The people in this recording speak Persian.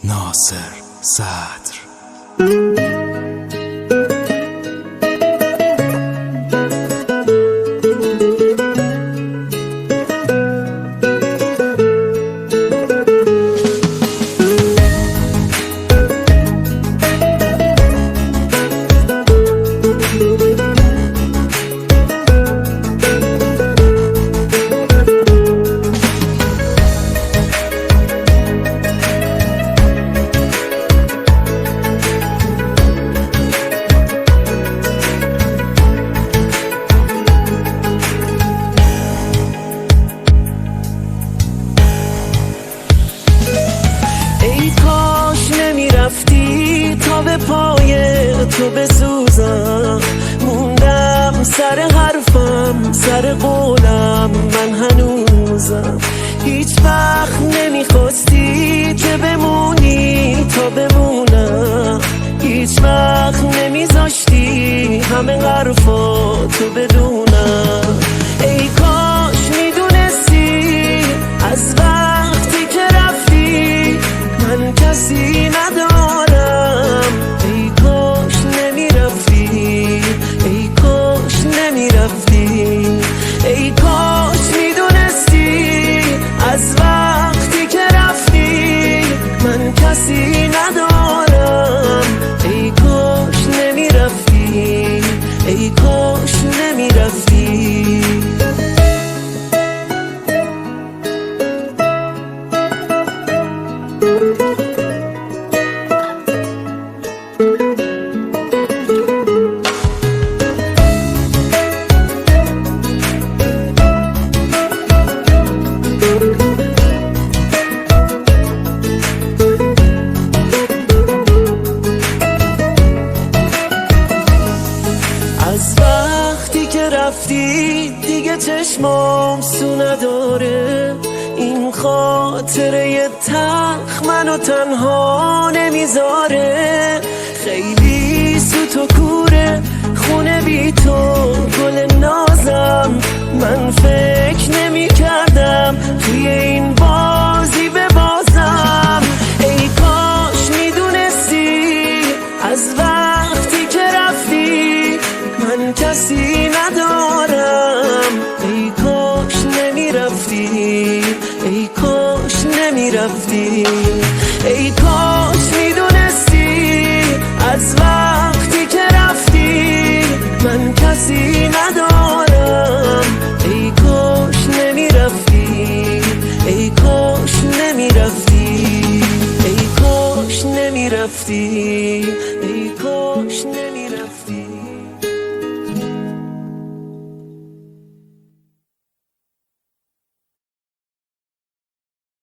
ناصر صدر. رفتی تا به پای تو بسوزم، موندم سر حرفم، سر قولم من هنوزم. هیچ وقت نمیخواستی که بمونی تا بمونم، هیچ وقت نمیذاشتی همه حرفا تو بدونم. ای کاش میدونستی از وقتی که رفتی من کسی ندارم. ای کاش نمیرفتی، ای کاش نمیرفتی، ای کاش میدونستی از وقتی که رفتی من کسی ندارم. ای کاش نمیرفتی، ای کاش نمیرفتی. از وقتی که رفتی دیگه چشمام سو نداره، این خاطره تلخ منو تنها نمیذاره. خیلی سوت و کوره خونه بی تو گل نازم، من فکر نمی کردم توی این بازی ببازم. ای کاش میدونستی از وقتی که رفتی من کسی ندارم. ای کاش نمیرفتی، ای کاش نمیرفتی، ای کاش میدونستی از وقتی که رفتی من کسی ندارم. ای کاش نمیرفتی، ای کاش نمیرفتی، ای کاش نمیرفتی، ای کاش نمیرفتی.